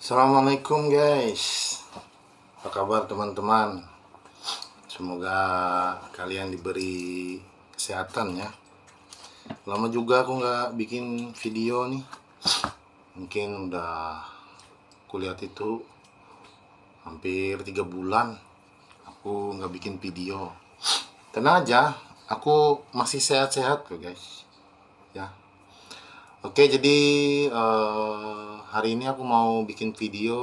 Assalamualaikum guys. Apa kabar teman-teman? Semoga kalian diberi kesehatan ya. Lama juga aku nggak bikin video nih. Mungkin udah kulihat itu hampir 3 bulan aku nggak bikin video. Tenang aja, aku masih sehat-sehat kok guys. Ya. Oke, jadi hari ini aku mau bikin video.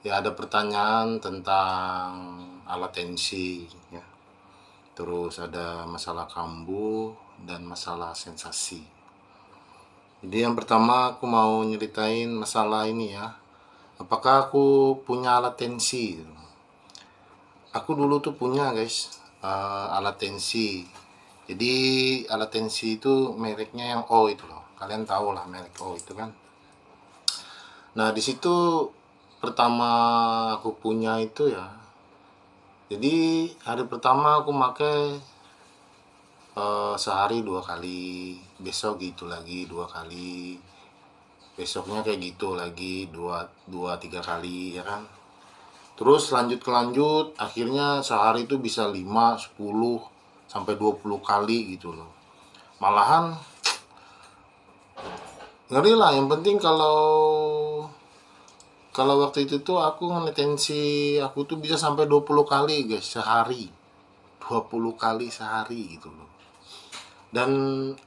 Ya, ada pertanyaan tentang alat tensi ya. Terus ada masalah kambuh dan masalah sensasi. Jadi yang pertama aku mau nyeritain masalah ini ya. Apakah aku punya alat tensi? Aku dulu tuh punya guys, alat tensi. Jadi alat tensi itu mereknya yang O itu loh. Kalian tahu lah merek O itu kan. Nah, di situ pertama aku punya itu ya. Jadi hari pertama aku pakai sehari 2 kali, besok gitu lagi 2 kali, besoknya kayak gitu lagi dua tiga kali ya kan. Terus lanjut ke lanjut, akhirnya sehari itu bisa 5, 10 sampai 20 kali gitu loh. Malahan ngeri lah. Yang penting kalau waktu itu tuh aku ngetensi aku tuh bisa sampai 20 kali guys sehari. 20 kali sehari gitu loh. Dan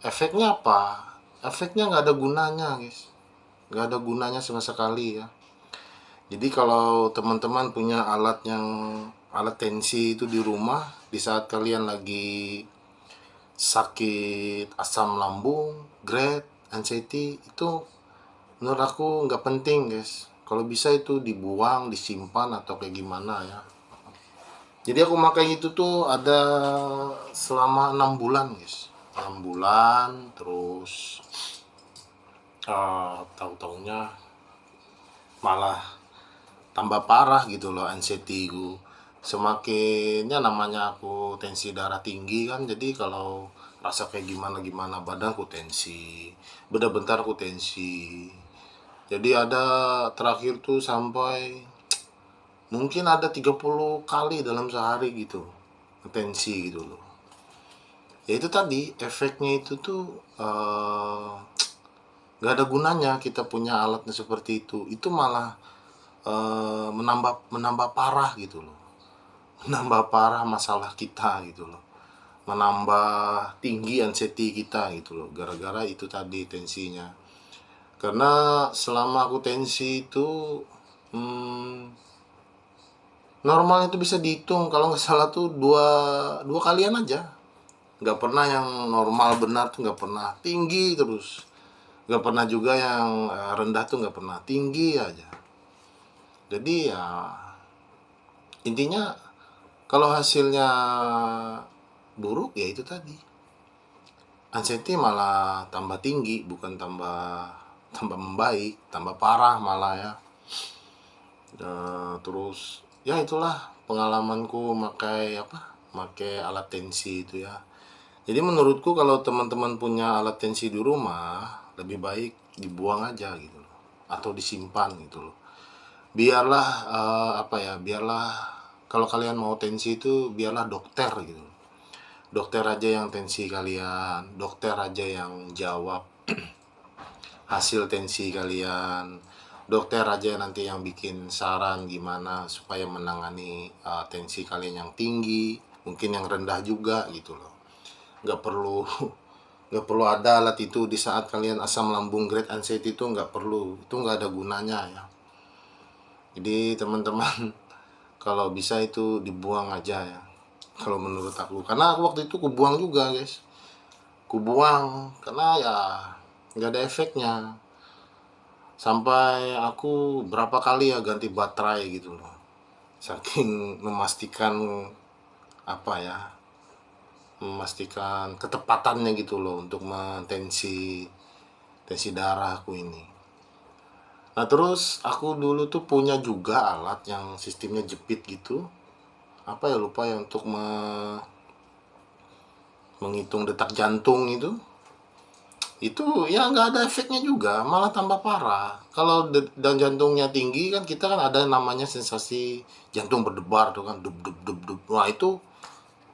efeknya apa? Efeknya nggak ada gunanya guys. Nggak ada gunanya sama sekali ya. Jadi kalau teman-teman punya alat tensi itu di rumah, di saat kalian lagi sakit asam lambung, GERD, anxiety, itu menurut aku nggak penting guys. Kalau bisa itu dibuang, disimpan atau kayak gimana ya. Jadi aku makai itu tuh ada selama 6 bulan guys. 6 bulan terus tahu-taunya malah tambah parah gitu loh anxiety gue. Semakinnya namanya aku tensi darah tinggi kan, jadi kalau rasa kayak gimana badanku tensi, bentar-bentar aku tensi. Jadi ada terakhir tuh sampai mungkin ada 30 kali dalam sehari gitu tensi gitu loh. Ya itu tadi efeknya itu tuh nggak ada gunanya kita punya alatnya seperti itu malah menambah parah gitu loh, menambah parah masalah kita gitu loh, menambah tinggi anxiety kita gitu loh, gara-gara itu tadi tensinya. Karena selama aku tensi itu normal itu bisa dihitung kalau nggak salah tuh dua kalian aja. Nggak pernah yang normal benar tuh, nggak pernah tinggi terus, nggak pernah juga yang rendah tuh, nggak pernah, tinggi aja. Jadi ya intinya kalau hasilnya buruk ya itu tadi, anxiety malah tambah tinggi, bukan tambah membaik, tambah parah malah ya. Terus ya itulah pengalamanku pakai alat tensi itu ya. Jadi menurutku kalau teman-teman punya alat tensi di rumah, lebih baik dibuang aja gitu loh, atau disimpan gitu loh. Biarlah biarlah kalau kalian mau tensi itu biarlah dokter gitu. Dokter aja yang tensi kalian, dokter aja yang jawab hasil tensi kalian. Dokter aja nanti yang bikin saran gimana supaya menangani tensi kalian yang tinggi, mungkin yang rendah juga gitu loh. Nggak perlu nggak perlu ada alat itu di saat kalian asam lambung, GERD, anxiety, itu nggak perlu, itu nggak ada gunanya ya. Jadi teman-teman kalau bisa itu dibuang aja ya, kalau menurut aku. Karena aku waktu itu kubuang juga guys, kubuang karena ya nggak ada efeknya. Sampai aku berapa kali ya ganti baterai gitu loh, saking memastikan ketepatannya gitu loh untuk tensi darahku ini. Nah terus aku dulu tuh punya juga alat yang sistemnya jepit gitu, lupa ya, untuk menghitung detak jantung itu. itu ya nggak ada efeknya juga, malah tambah parah. Kalau dan jantungnya tinggi kan, kita kan ada namanya sensasi jantung berdebar tuh kan, dub dub dub dub. Wah itu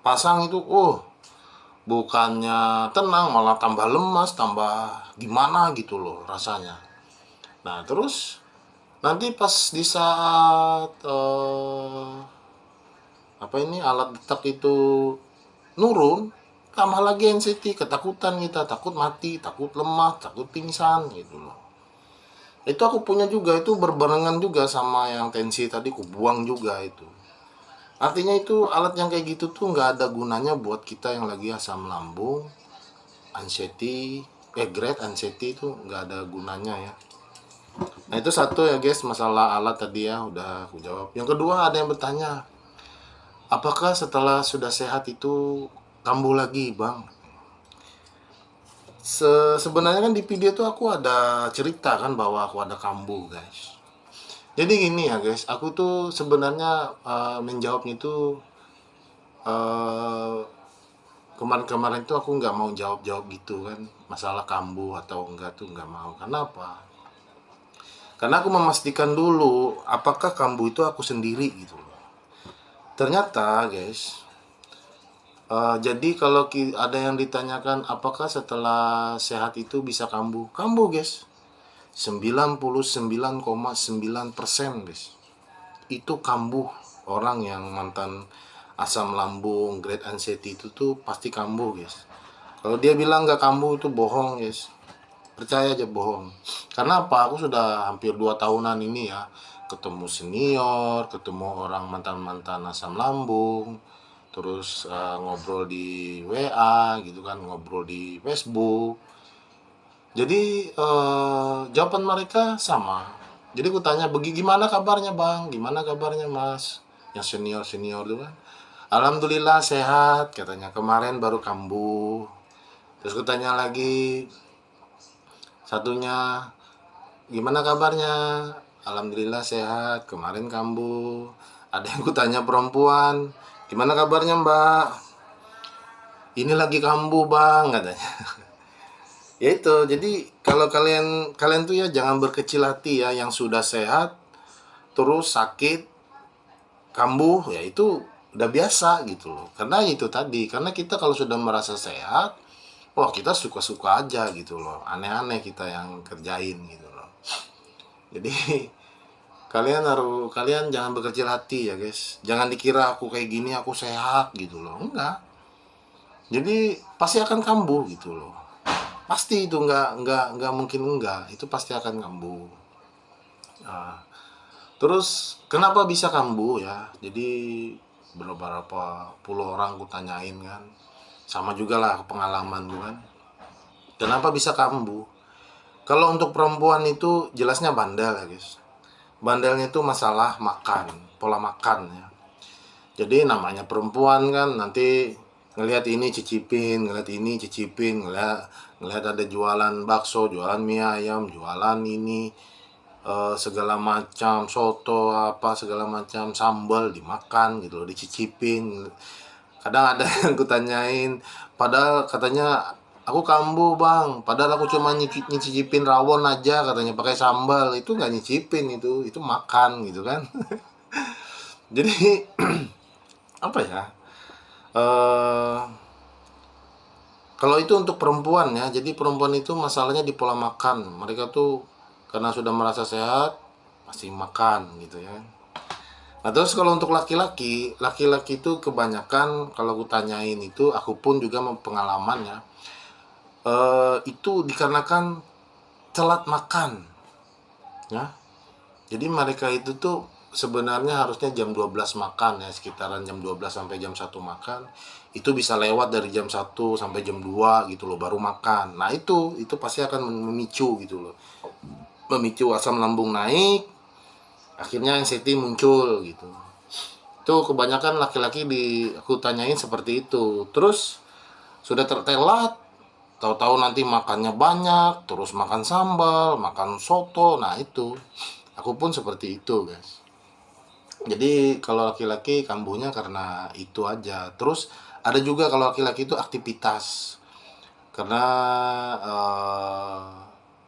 pasang itu, bukannya tenang malah tambah lemas, tambah gimana gitu loh rasanya. Nah terus nanti pas di saat apa ini, alat detak itu nurun, tambah lagi anxiety, ketakutan, kita takut mati, takut lemah, takut pingsan gitu loh. Itu aku punya juga, itu berbarengan juga sama yang tensi tadi, ku buang juga itu. Artinya itu alat yang kayak gitu tuh nggak ada gunanya buat kita yang lagi asam lambung, anxiety, great anxiety, itu nggak ada gunanya ya. Nah itu satu ya guys, masalah alat tadi ya udah aku jawab. Yang kedua, ada yang bertanya, apakah setelah sudah sehat itu kambuh lagi bang? Sebenarnya kan di video tuh aku ada cerita kan bahwa aku ada kambuh guys. Jadi gini ya guys, aku tuh sebenarnya menjawabnya itu eh, kemarin-kemarin tuh aku nggak mau jawab-jawab gitu kan, masalah kambuh atau enggak tuh nggak mau. Kenapa? Karena aku memastikan dulu apakah kambuh itu aku sendiri gitu loh. Ternyata guys, jadi kalau ada yang ditanyakan apakah setelah sehat itu bisa kambuh, kambuh guys. 99,9% guys itu kambuh. Orang yang mantan asam lambung, great anxiety itu tuh pasti kambuh guys. Kalau dia bilang nggak kambuh itu bohong guys, percaya aja bohong. Karena apa? Aku sudah hampir 2 tahunan ini ya, ketemu senior, ketemu orang mantan-mantan asam lambung, terus ngobrol di WA gitu kan, ngobrol di Facebook. Jadi jawaban mereka sama. Jadi aku tanya, gimana kabarnya bang, gimana kabarnya mas, yang senior senior itu kan, alhamdulillah sehat katanya, kemarin baru kambuh. Terus aku tanya lagi satunya, gimana kabarnya, alhamdulillah sehat, kemarin kambuh. Ada yang kutanya perempuan, gimana kabarnya mbak, ini lagi kambuh bang katanya. Ya itu, jadi kalau kalian kalian tuh ya jangan berkecil hati ya, yang sudah sehat terus sakit kambuh ya itu udah biasa gitu loh. Karena itu tadi, karena kita kalau sudah merasa sehat, wah kita suka-suka aja gitu loh, aneh-aneh kita yang kerjain gitu loh. Jadi kalian jangan berkecil hati ya guys, jangan dikira aku kayak gini aku sehat gitu loh, enggak. Jadi pasti akan kambuh gitu loh, pasti itu, nggak mungkin enggak, itu pasti akan kambuh. Nah, terus kenapa bisa kambuh ya, jadi beberapa puluh orang ku tanyain kan, sama juga lah pengalaman gue kan, kenapa bisa kambuh. Kalau untuk perempuan itu jelasnya bandel ya guys, bandelnya itu masalah makan, pola makan ya. Jadi namanya perempuan kan, nanti ngelihat ini cicipin, ngelihat ini cicipin, ngelihat ada jualan bakso, jualan mie ayam, jualan ini segala macam soto apa segala macam sambal dimakan gitu loh, dicicipin. Kadang ada yang kutanyain, padahal katanya aku kambuh bang, padahal aku cuma nyicipin rawon aja katanya pakai sambal, itu nggak nyicipin, itu makan gitu kan. Jadi apa ya, eh kalau itu untuk perempuan ya, jadi perempuan itu masalahnya di pola makan mereka tuh, karena sudah merasa sehat masih makan gitu ya. Nah terus kalau untuk laki-laki itu kebanyakan, kalau aku tanyain itu, aku pun juga pengalaman ya, itu dikarenakan telat makan ya. Jadi mereka itu tuh sebenarnya harusnya jam 12 makan ya, sekitaran jam 12 sampai jam 1 makan. Itu bisa lewat dari jam 1 sampai jam 2 gitu loh baru makan. Nah, itu pasti akan memicu gitu loh. Memicu asam lambung naik, akhirnya anxiety muncul gitu. Itu kebanyakan laki-laki di aku tanyain seperti itu. Terus sudah tertelat, tahu-tahu nanti makannya banyak, terus makan sambal, makan soto. Nah, itu aku pun seperti itu guys. Jadi kalau laki-laki kambuhnya karena itu aja. Terus ada juga kalau laki-laki itu aktivitas. karena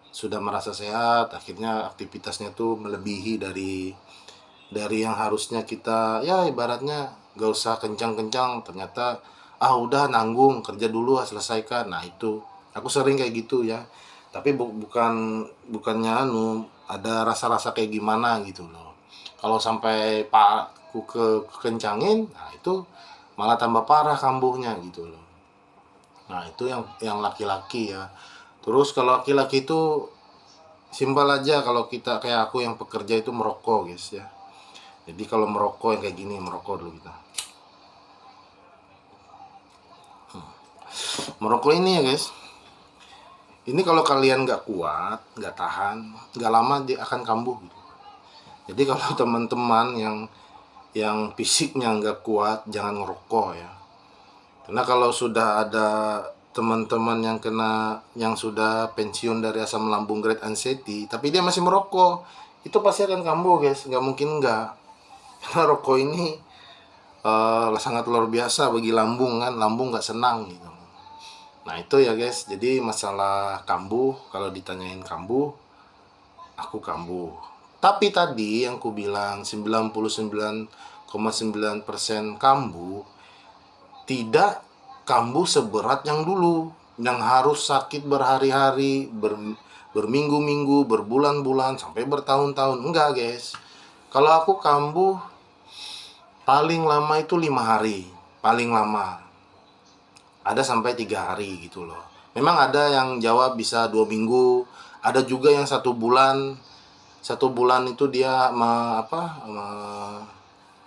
sudah merasa sehat, akhirnya aktivitasnya tuh melebihi dari yang harusnya kita, ya ibaratnya gak usah kencang-kencang, ternyata udah nanggung, kerja dulu selesaikan. Nah itu aku sering kayak gitu ya, tapi bukannya ada rasa-rasa kayak gimana gitu loh. Kalau sampai aku kekencangin, nah itu malah tambah parah kambuhnya gitu loh. Nah itu yang laki-laki ya. Terus kalau laki-laki itu simpel aja, kalau kita kayak aku yang pekerja itu merokok guys ya. Jadi kalau merokok yang kayak gini, merokok dulu kita. Merokok ini ya guys, ini kalau kalian nggak kuat, nggak tahan, nggak lama dia akan kambuh gitu. Jadi kalau teman-teman yang fisiknya nggak kuat, jangan ngerokok ya. Karena kalau sudah ada teman-teman yang sudah pensiun dari asam lambung grade anxiety, tapi dia masih merokok, itu pasti akan kambuh guys, nggak mungkin nggak. Karena rokok ini sangat luar biasa bagi lambung kan, lambung nggak senang gitu. Nah itu ya guys, jadi masalah kambuh, kalau ditanyain kambuh, aku kambuh. Tapi tadi yang ku bilang 99,9% kambuh, tidak kambuh seberat yang dulu, yang harus sakit berhari-hari, berminggu-minggu, berbulan-bulan, sampai bertahun-tahun. Enggak guys, kalau aku kambuh paling lama itu 5 hari, paling lama. Ada sampai 3 hari gitu loh. Memang ada yang jawab bisa 2 minggu, ada juga yang 1 bulan. 1 bulan itu dia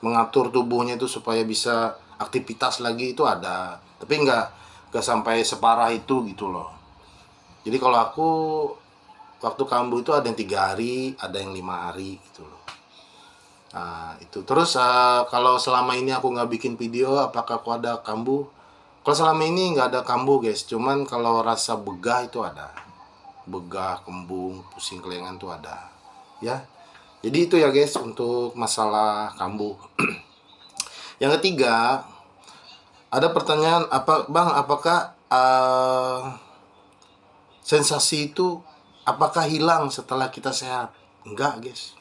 mengatur tubuhnya itu supaya bisa aktivitas lagi, itu ada. Tapi nggak sampai separah itu gitu loh. Jadi kalau aku waktu kambuh itu ada yang 3 hari, ada yang 5 hari gitu loh. Nah itu terus kalau selama ini aku nggak bikin video, apakah aku ada kambuh? Kalau selama ini nggak ada kambuh guys, cuman kalau rasa begah itu ada. Begah, kembung, pusing kelengan tuh ada. Ya. Jadi itu ya guys untuk masalah kambuh. Yang ketiga, ada pertanyaan, apakah sensasi itu apakah hilang setelah kita sehat? Enggak guys.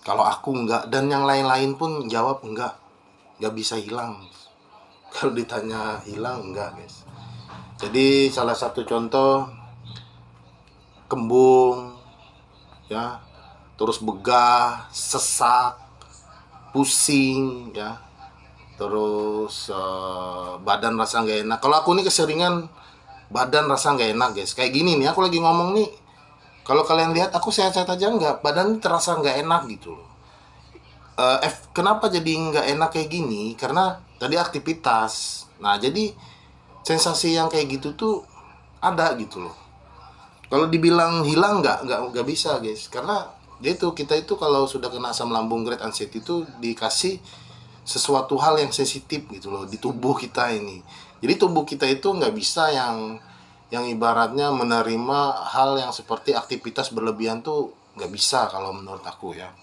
Kalau aku enggak, dan yang lain-lain pun jawab enggak bisa hilang. Kalau ditanya hilang, enggak guys. Jadi salah satu contoh, kembung ya, terus begah, sesak, pusing ya, terus badan rasa nggak enak. Kalau aku nih keseringan badan rasa nggak enak guys, kayak gini nih aku lagi ngomong nih, kalau kalian lihat aku sehat-sehat aja, nggak, badan terasa nggak enak gitu loh. Kenapa jadi nggak enak kayak gini? Karena tadi aktivitas. Nah jadi sensasi yang kayak gitu tuh ada gitu loh. Kalau dibilang hilang nggak bisa guys, karena dia itu, kita itu kalau sudah kena asam lambung grade anxiety itu dikasih sesuatu hal yang sensitif gitu loh di tubuh kita ini. Jadi tubuh kita itu nggak bisa yang ibaratnya menerima hal yang seperti aktivitas berlebihan tuh, nggak bisa kalau menurut aku ya.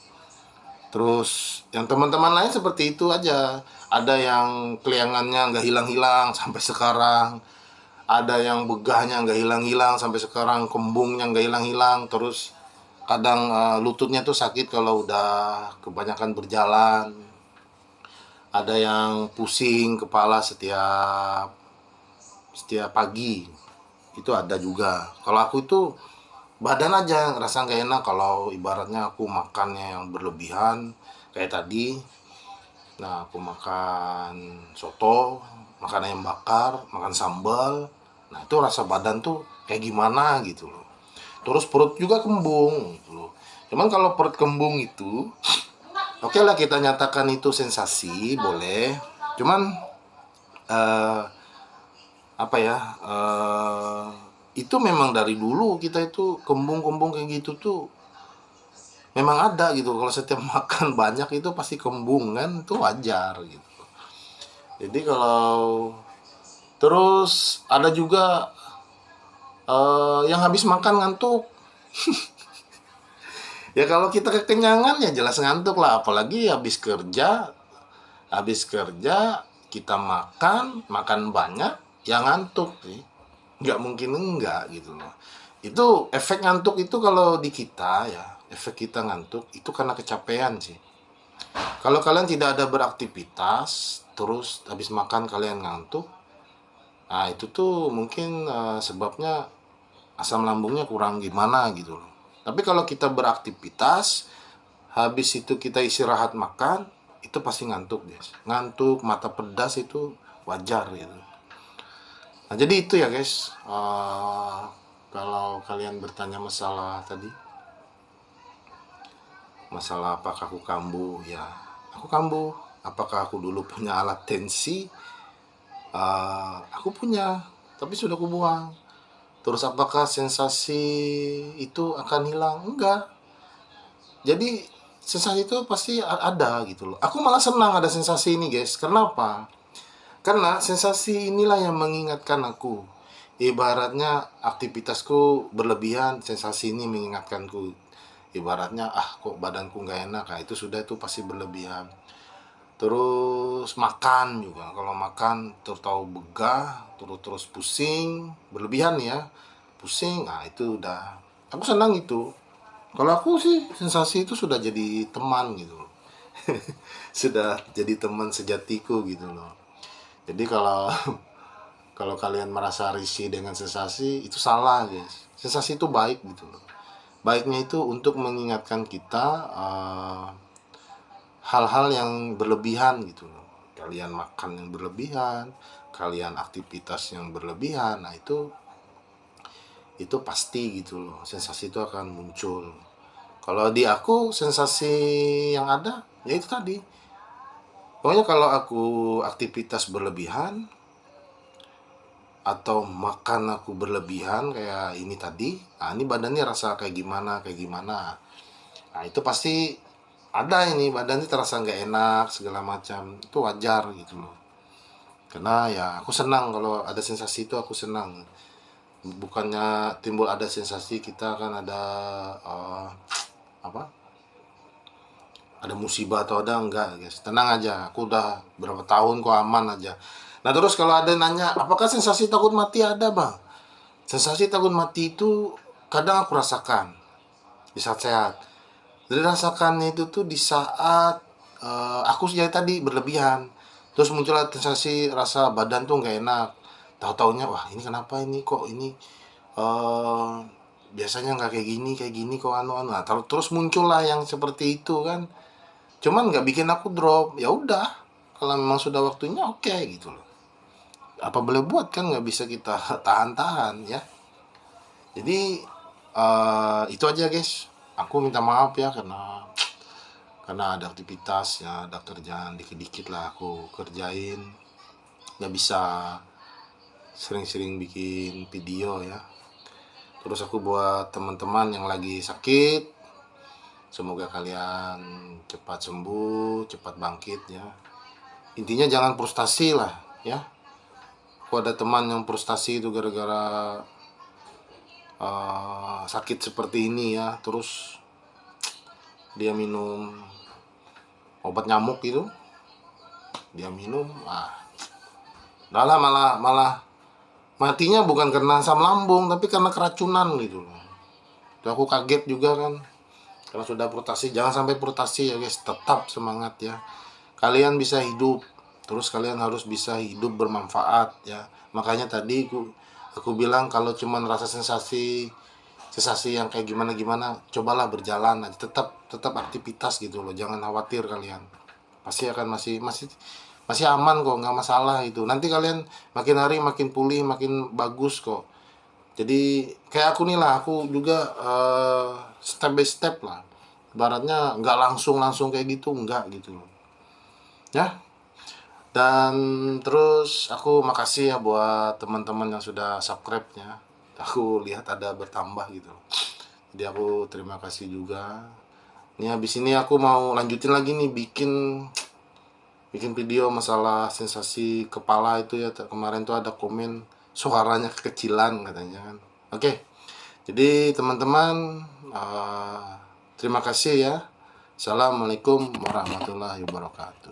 Terus yang teman-teman lain seperti itu aja. Ada yang keliangannya nggak hilang-hilang sampai sekarang. Ada yang begahnya nggak hilang-hilang sampai sekarang. Kembungnya nggak hilang-hilang. Terus kadang lututnya tuh sakit kalau udah kebanyakan berjalan. Ada yang pusing kepala setiap pagi. Itu ada juga. Kalau aku itu badan aja ngerasa nggak enak kalau ibaratnya aku makannya yang berlebihan kayak tadi. Nah aku makan soto, makan ayam bakar, makan sambal, nah itu rasa badan tuh kayak gimana gitu loh. Terus perut juga kembung gitu loh. Cuman kalau perut kembung itu oke lah, kita nyatakan itu sensasi, boleh. Cuman apa ya, itu memang dari dulu kita itu kembung-kembung kayak gitu tuh memang ada gitu. Kalau setiap makan banyak itu pasti kembung kan, itu wajar gitu. Jadi kalau terus ada juga yang habis makan ngantuk. Ya kalau kita kekenyangan ya jelas ngantuk lah, apalagi habis kerja kita makan banyak ya ngantuk sih. nggak mungkin enggak gitu loh. Itu efek ngantuk itu kalau di kita ya, efek kita ngantuk itu karena kecapean sih. Kalau kalian tidak ada beraktivitas, terus habis makan kalian ngantuk, nah itu tuh mungkin sebabnya asam lambungnya kurang gimana gitu loh. Tapi kalau kita beraktivitas, habis itu kita istirahat makan, itu pasti ngantuk guys. Ngantuk, mata pedas itu wajar gitu. Nah jadi itu ya guys. Kalau kalian bertanya masalah tadi, masalah apakah aku kambuh, ya aku kambuh. Apakah aku dulu punya alat tensi? Aku punya, tapi sudah aku buang. Terus apakah sensasi itu akan hilang? Enggak. Jadi sensasi itu pasti ada gitu loh. Aku malah senang ada sensasi ini guys. Kenapa? Karena sensasi inilah yang mengingatkan aku. Ibaratnya aktivitasku berlebihan, sensasi ini mengingatkanku. Ibaratnya kok badanku nggak enak, nah itu sudah itu pasti berlebihan. Terus makan juga, kalau makan terus begah, terus pusing, berlebihan ya, pusing, nah itu udah. Aku senang itu. Kalau aku sih sensasi itu sudah jadi teman gitu loh. Sudah jadi teman sejatiku gitu loh. Jadi kalau kalau kalian merasa risih dengan sensasi itu salah guys. Sensasi itu baik gitu loh. Baiknya itu untuk mengingatkan kita hal-hal yang berlebihan gitu loh. Kalian makan yang berlebihan, kalian aktivitas yang berlebihan, nah itu pasti gitu loh. Sensasi itu akan muncul. Kalau di aku sensasi yang ada ya itu tadi. Pokoknya kalau aku aktivitas berlebihan atau makan aku berlebihan kayak ini tadi, nah ini badannya rasa kayak gimana kayak gimana. Nah itu pasti ada, ini badannya terasa nggak enak segala macam, itu wajar gitu loh. Karena ya aku senang kalau ada sensasi itu, aku senang. Bukannya timbul ada sensasi kita kan ada apa? Ada musibah atau ada enggak guys, tenang aja, aku udah berapa tahun kok aman aja. Nah terus kalau ada nanya apakah sensasi takut mati, ada bang. Sensasi takut mati itu kadang aku rasakan di saat sehat. Jadi rasakannya itu tuh di saat aku sejak tadi berlebihan. Terus muncul sensasi rasa badan tuh nggak enak. Tahu-taunya wah ini kenapa ini kok ini eh biasanya nggak kayak gini kok anu. Nah, terus muncullah yang seperti itu kan. Cuman nggak bikin aku drop. Ya udah, kalau memang sudah waktunya oke gitu loh. Apa boleh buat, kan nggak bisa kita tahan-tahan ya. Jadi itu aja guys. Aku minta maaf ya karena ada aktivitas ya, ada kerjaan dikit-dikit lah aku kerjain, nggak bisa sering-sering bikin video ya. Terus aku buat teman-teman yang lagi sakit, semoga kalian cepat sembuh, cepat bangkit ya. Intinya jangan frustasi lah ya. Aku ada teman yang frustasi itu gara-gara sakit seperti ini ya. Terus dia minum obat nyamuk itu, dia minum, malah matinya bukan karena asam lambung tapi karena keracunan gitu loh. Itu aku kaget juga kan. Kalau sudah frustasi, jangan sampai frustasi ya guys, tetap semangat ya. Kalian bisa hidup, terus kalian harus bisa hidup bermanfaat ya. Makanya tadi aku bilang kalau cuman rasa sensasi yang kayak gimana, cobalah berjalan aja, tetap aktivitas gitu loh. Jangan khawatir, kalian pasti akan masih aman kok, nggak masalah itu. Nanti kalian makin hari makin pulih, makin bagus kok. Jadi kayak aku nih lah, aku juga step by step lah. Ibaratnya nggak langsung kayak gitu, nggak gitu loh ya. Dan terus aku makasih ya buat teman-teman yang sudah subscribe ya. Aku lihat ada bertambah gitu. Jadi aku terima kasih juga. Ini habis ini aku mau lanjutin lagi nih, bikin video masalah sensasi kepala itu ya. Kemarin tuh ada komen suaranya kekecilan katanya kan. Oke. Jadi teman-teman terima kasih ya. Assalamualaikum warahmatullahi wabarakatuh.